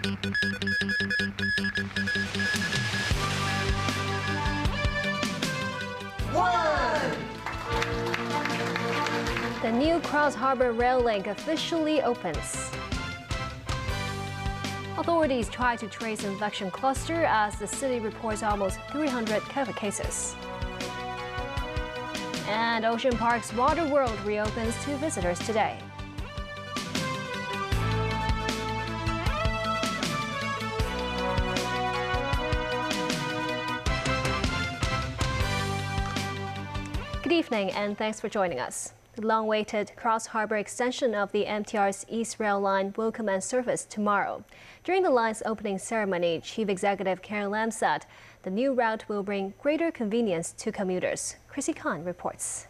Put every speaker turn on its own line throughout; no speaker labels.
The new Cross Harbour rail link officially opens. Authorities try to trace infection cluster as the city reports almost 300 COVID cases. And Ocean Park's Water World reopens to visitors today. Good evening and thanks for joining us. The long-awaited Cross Harbour extension of the MTR's East Rail Line will commence service tomorrow. During the line's opening ceremony, Chief Executive Carrie Lam said the new route will bring greater convenience to commuters. Chrissy Khan reports.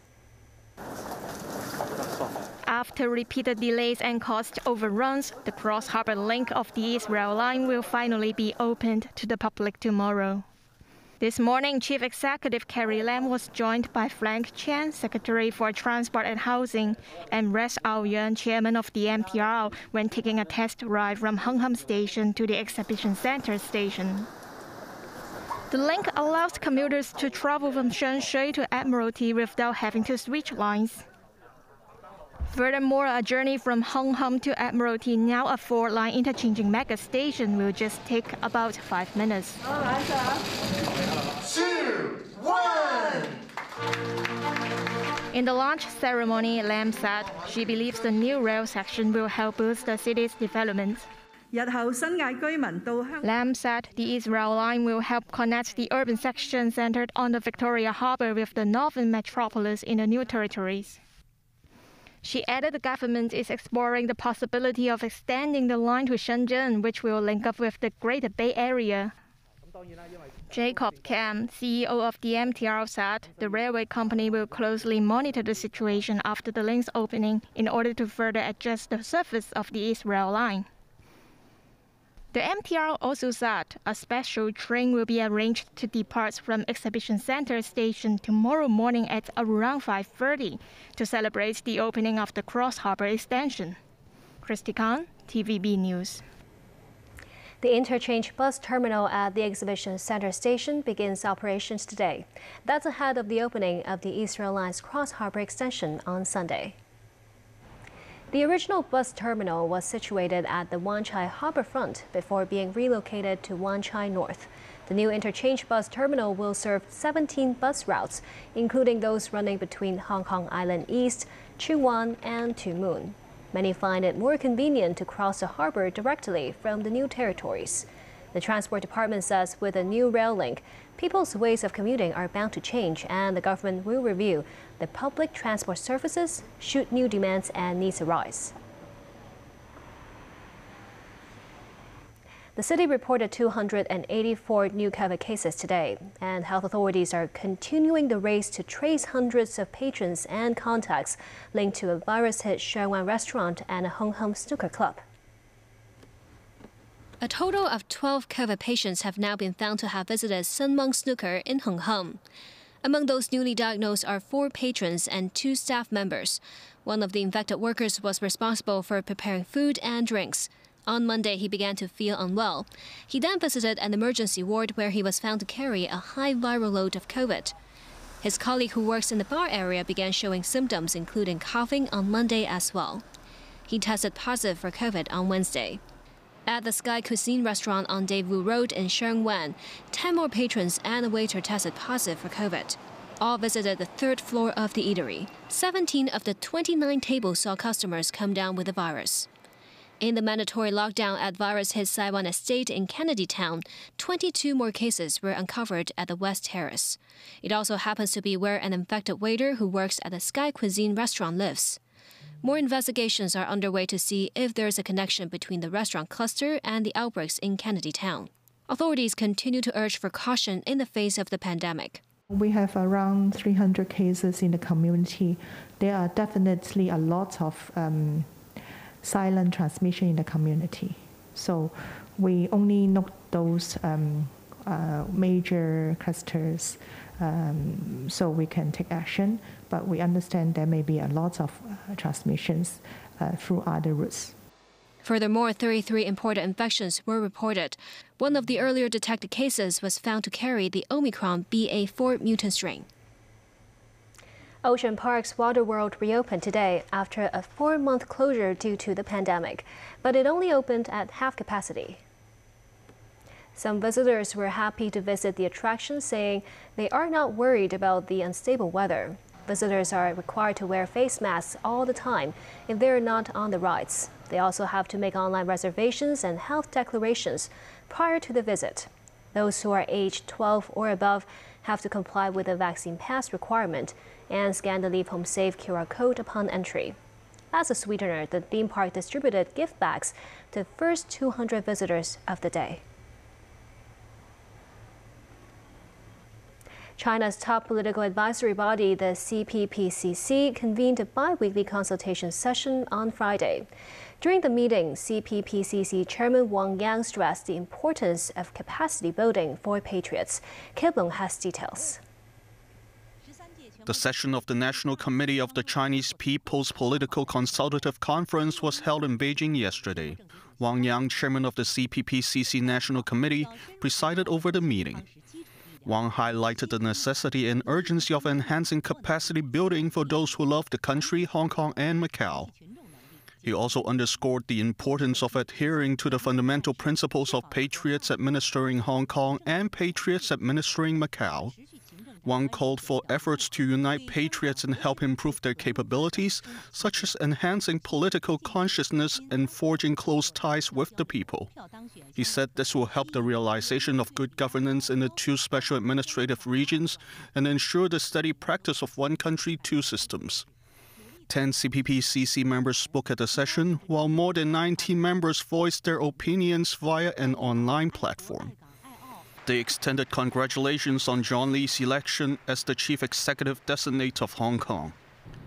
After repeated delays and cost overruns, the Cross Harbour link of the East Rail Line will finally be opened to the public tomorrow. This morning, Chief Executive Carrie Lam was joined by Frank Chan, Secretary for Transport and Housing, and Rex Ao-Yuan, Chairman of the MTR, when taking a test ride from Hung Hom Station to the Exhibition Centre station. The link allows commuters to travel from Shen Shui to Admiralty without having to switch lines. Furthermore, a journey from Hung Hom to Admiralty, now a 4-line interchanging mega station, will just take about 5 minutes.
2, 1.
In the launch ceremony, Lam said she believes the new rail section will help boost the city's development. Lam said the East Rail Line will help connect the urban section centered on the Victoria Harbour with the northern metropolis in the new territories. She added the government is exploring the possibility of extending the line to Shenzhen, which will link up with the Greater Bay Area. Jacob Kam, CEO of the MTR, said the railway company will closely monitor the situation after the link's opening in order to further adjust the service of the East Rail Line. The MTR also said a special train will be arranged to depart from Exhibition Centre station tomorrow morning at around 5:30 to celebrate the opening of the Cross Harbour extension. Christy Khan, TVB News.
The interchange bus terminal at the Exhibition Centre station begins operations today. That's ahead of the opening of the East Rail Line's Cross Harbour extension on Sunday. The original bus terminal was situated at the Wan Chai harbourfront before being relocated to Wan Chai North. The new interchange bus terminal will serve 17 bus routes, including those running between Hong Kong Island East, Tsuen Wan and Tuen Mun. Many find it more convenient to cross the harbour directly from the new territories. The Transport Department says with a new rail link, people's ways of commuting are bound to change, and the government will review the public transport services should new demands and needs arise. The city reported 284 new COVID cases today, and health authorities are continuing the race to trace hundreds of patrons and contacts linked to a virus-hit Shen Wan restaurant and a Hung Hom snooker club. A total of 12 COVID patients have now been found to have visited Sun Mung Snooker in Hung Hom. Among those newly diagnosed are 4 patrons and 2 staff members. One of the infected workers was responsible for preparing food and drinks. On Monday, he began to feel unwell. He then visited an emergency ward where he was found to carry a high viral load of COVID. His colleague who works in the bar area began showing symptoms including coughing on Monday as well. He tested positive for COVID on Wednesday. At the Sky Cuisine restaurant on Daewoo Road in Sheung Wan, 10 more patrons and a waiter tested positive for COVID. All visited the 3rd floor of the eatery. 17 of the 29 tables saw customers come down with the virus. In the mandatory lockdown at virus-hit Saiwan Estate in Kennedy Town, 22 more cases were uncovered at the West Terrace. It also happens to be where an infected waiter who works at the Sky Cuisine restaurant lives. More investigations are underway to see if there is a connection between the restaurant cluster and the outbreaks in Kennedy Town. Authorities continue to urge for caution in the face of the pandemic.
We have around 300 cases in the community. There are definitely a lot of silent transmission in the community. So we only note those major clusters so we can take action, but we understand there may be a lot of transmissions through other routes.
Furthermore, 33 imported infections were reported. One of the earlier detected cases was found to carry the Omicron BA.4 mutant strain. Ocean Park's Water World reopened today after a 4-month closure due to the pandemic, but it only opened at half capacity. Some visitors were happy to visit the attraction, saying they are not worried about the unstable weather. Visitors are required to wear face masks all the time if they're not on the rides. They also have to make online reservations and health declarations prior to the visit. Those who are aged 12 or above have to comply with the vaccine pass requirement and scan the Leave Home Safe QR code upon entry. As a sweetener, the theme park distributed gift bags to the first 200 visitors of the day. China's top political advisory body, the CPPCC, convened a bi-weekly consultation session on Friday. During the meeting, CPPCC Chairman Wang Yang stressed the importance of capacity building for Patriots. Kip Long has details.
The session of the National Committee of the Chinese People's Political Consultative Conference was held in Beijing yesterday. Wang Yang, chairman of the CPPCC National Committee, presided over the meeting. Wang highlighted the necessity and urgency of enhancing capacity building for those who love the country, Hong Kong and Macau. He also underscored the importance of adhering to the fundamental principles of Patriots administering Hong Kong and Patriots administering Macau. Wang called for efforts to unite patriots and help improve their capabilities, such as enhancing political consciousness and forging close ties with the people. He said this will help the realization of good governance in the 2 special administrative regions and ensure the steady practice of one country, 2 systems. 10 CPPCC members spoke at the session, while more than 19 members voiced their opinions via an online platform. They extended congratulations on John Lee's election as the chief executive designate of Hong Kong.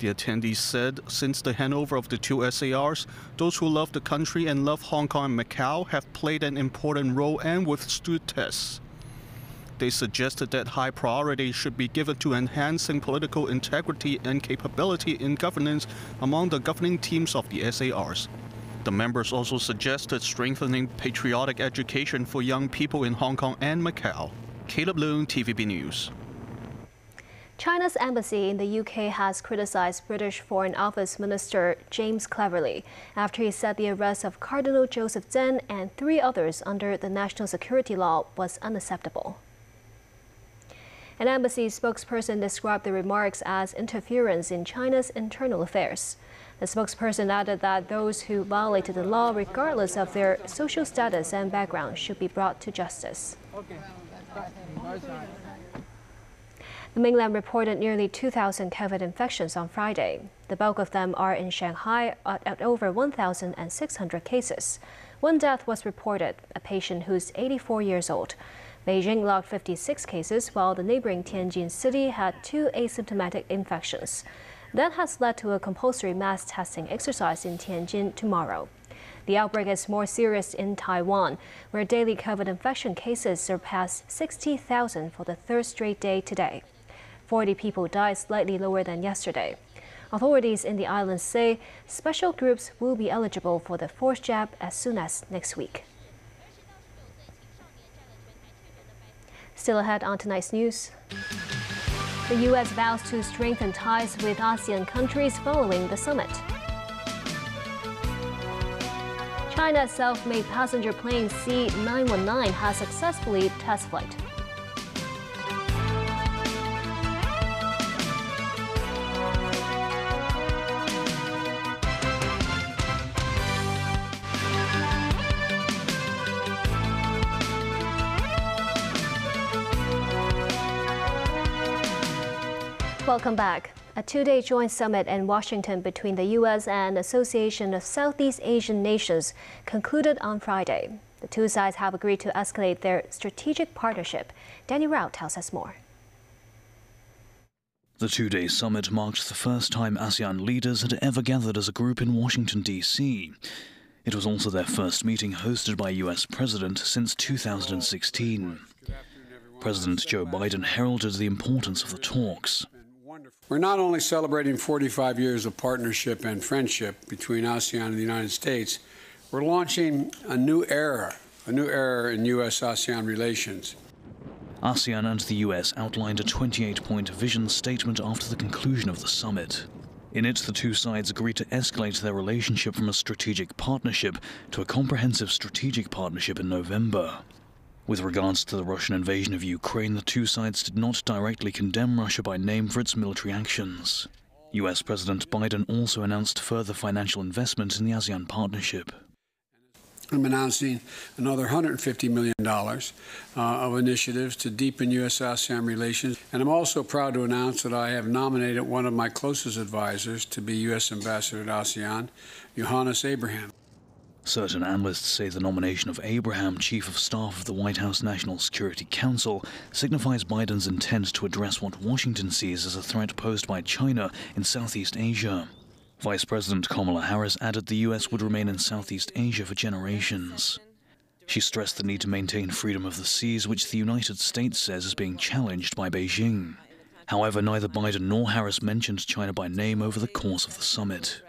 The attendees said since the handover of the 2 SARs, those who love the country and love Hong Kong and Macau have played an important role and withstood tests. They suggested that high priority should be given to enhancing political integrity and capability in governance among the governing teams of the SARs. The members also suggested strengthening patriotic education for young people in Hong Kong and Macau. Caleb Loon, TVB News.
China's embassy in the UK has criticized British Foreign Office Minister James Cleverly after he said the arrest of Cardinal Joseph Zen and 3 others under the national security law was unacceptable. An embassy spokesperson described the remarks as interference in China's internal affairs. The spokesperson added that those who violated the law, regardless of their social status and background, should be brought to justice. The mainland reported nearly 2,000 COVID infections on Friday. The bulk of them are in Shanghai at over 1,600 cases. 1 death was reported, a patient who's 84 years old. Beijing logged 56 cases, while the neighboring Tianjin city had 2 asymptomatic infections. That has led to a compulsory mass testing exercise in Tianjin tomorrow. The outbreak is more serious in Taiwan, where daily COVID infection cases surpassed 60,000 for the 3rd straight day today. 40 people died, slightly lower than yesterday. Authorities in the island say special groups will be eligible for the 4th jab as soon as next week. Still ahead on tonight's news. The U.S. vows to strengthen ties with ASEAN countries following the summit. China's self-made passenger plane C919 has successfully test flight. Welcome back. A 2-day joint summit in Washington between the U.S. and Association of Southeast Asian Nations concluded on Friday. The 2 sides have agreed to escalate their strategic partnership. Danny Rao tells us more.
The 2-day summit marked the first time ASEAN leaders had ever gathered as a group in Washington, D.C. It was also their first meeting hosted by U.S. President since 2016. President Joe Biden heralded the importance of the talks.
We're not only celebrating 45 years of partnership and friendship between ASEAN and the United States, We're launching a new era in U.S.-ASEAN relations.
ASEAN and the US outlined a 28-point vision statement after the conclusion of the summit. In it, the two sides agreed to escalate their relationship from a strategic partnership to a comprehensive strategic partnership in November. With regards to the Russian invasion of Ukraine, the two sides did not directly condemn Russia by name for its military actions. US President Biden also announced further financial investment in the ASEAN partnership.
I'm announcing another $150 million of initiatives to deepen U.S.-ASEAN relations. And I'm also proud to announce that I have nominated one of my closest advisors to be U.S. Ambassador to ASEAN, Johannes Abraham.
Certain analysts say the nomination of Abraham, Chief of Staff of the White House National Security Council, signifies Biden's intent to address what Washington sees as a threat posed by China in Southeast Asia. Vice President Kamala Harris added the U.S. would remain in Southeast Asia for generations. She stressed the need to maintain freedom of the seas, which the United States says is being challenged by Beijing. However, neither Biden nor Harris mentioned China by name over the course of the summit.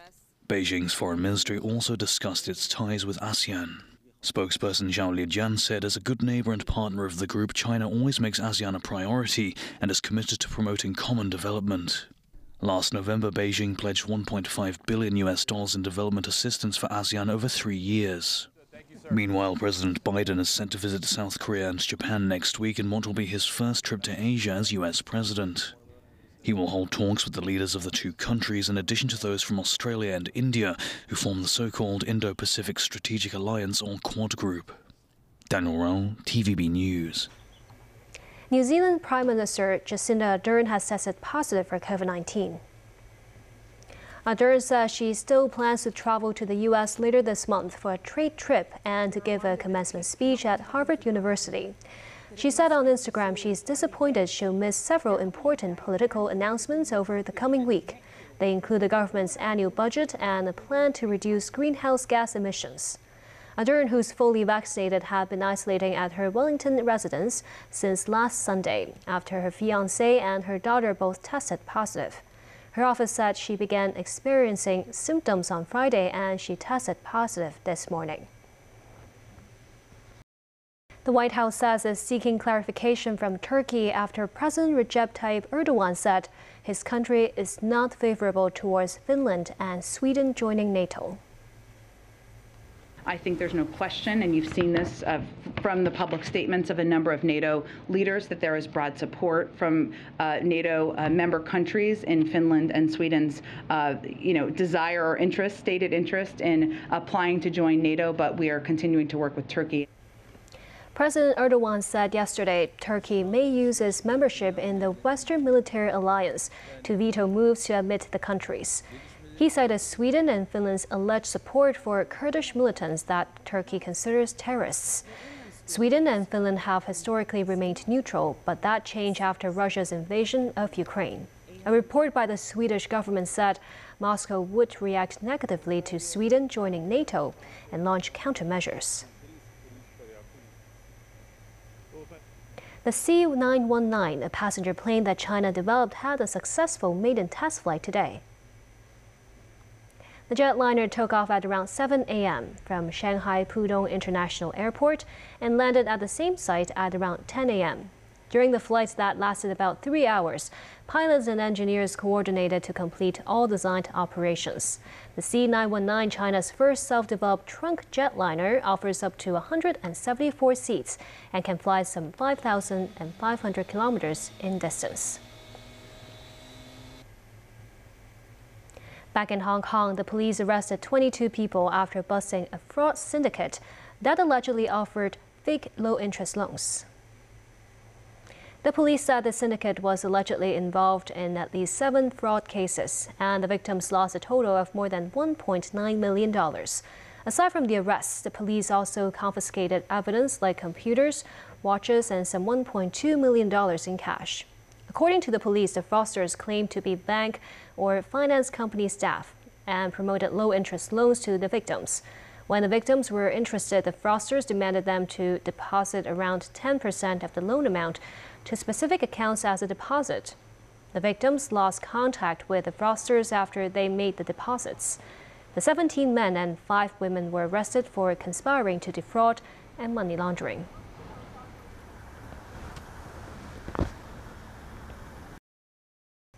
Beijing's foreign ministry also discussed its ties with ASEAN. Spokesperson Zhao Lijian said, as a good neighbor and partner of the group, China always makes ASEAN a priority and is committed to promoting common development. Last November, Beijing pledged $1.5 billion in development assistance for ASEAN over 3 years. Meanwhile, President Biden is set to visit South Korea and Japan next week in what will be his first trip to Asia as U.S. president. He will hold talks with the leaders of the two countries, in addition to those from Australia and India, who form the so-called Indo-Pacific Strategic Alliance, or Quad Group. Daniel Rao, TVB News.
New Zealand Prime Minister Jacinda Ardern has tested positive for COVID-19. Ardern says she still plans to travel to the U.S. later this month for a trade trip and to give a commencement speech at Harvard University. She said on Instagram she's disappointed she'll miss several important political announcements over the coming week. They include the government's annual budget and a plan to reduce greenhouse gas emissions. Ardern, who's fully vaccinated, had been isolating at her Wellington residence since last Sunday after her fiancé and her daughter both tested positive. Her office said she began experiencing symptoms on Friday and she tested positive this morning. The White House says it's seeking clarification from Turkey after President Recep Tayyip Erdogan said his country is not favorable towards Finland and Sweden joining NATO.
I think there's no question, and you've seen this from the public statements of a number of NATO leaders, that there is broad support from NATO member countries in Finland and Sweden's, desire or interest, stated interest in applying to join NATO, but we are continuing to work with Turkey.
President Erdogan said yesterday Turkey may use its membership in the Western Military Alliance to veto moves to admit the countries. He cited Sweden and Finland's alleged support for Kurdish militants that Turkey considers terrorists. Sweden and Finland have historically remained neutral, but that changed after Russia's invasion of Ukraine. A report by the Swedish government said Moscow would react negatively to Sweden joining NATO and launch countermeasures. The C919, a passenger plane that China developed, had a successful maiden test flight today. The jetliner took off at around 7 a.m. from Shanghai Pudong International Airport and landed at the same site at around 10 a.m. During the flight that lasted about 3 hours, pilots and engineers coordinated to complete all designed operations. The C919, China's first self-developed trunk jetliner, offers up to 174 seats and can fly some 5,500 kilometers in distance. Back in Hong Kong, the police arrested 22 people after busting a fraud syndicate that allegedly offered fake low-interest loans. The police said the syndicate was allegedly involved in at least 7 fraud cases, and the victims lost a total of more than $1.9 million. Aside from the arrests, the police also confiscated evidence like computers, watches, and some $1.2 million in cash. According to the police, the fraudsters claimed to be bank or finance company staff and promoted low-interest loans to the victims. When the victims were interested, the fraudsters demanded them to deposit around 10% of the loan amount to specific accounts as a deposit. The victims lost contact with the fraudsters after they made the deposits. The 17 men and 5 women were arrested for conspiring to defraud and money laundering.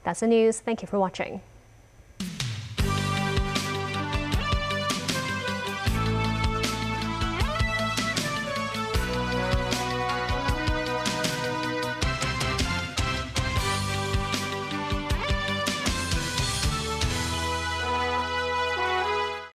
That's the news. Thank you for watching.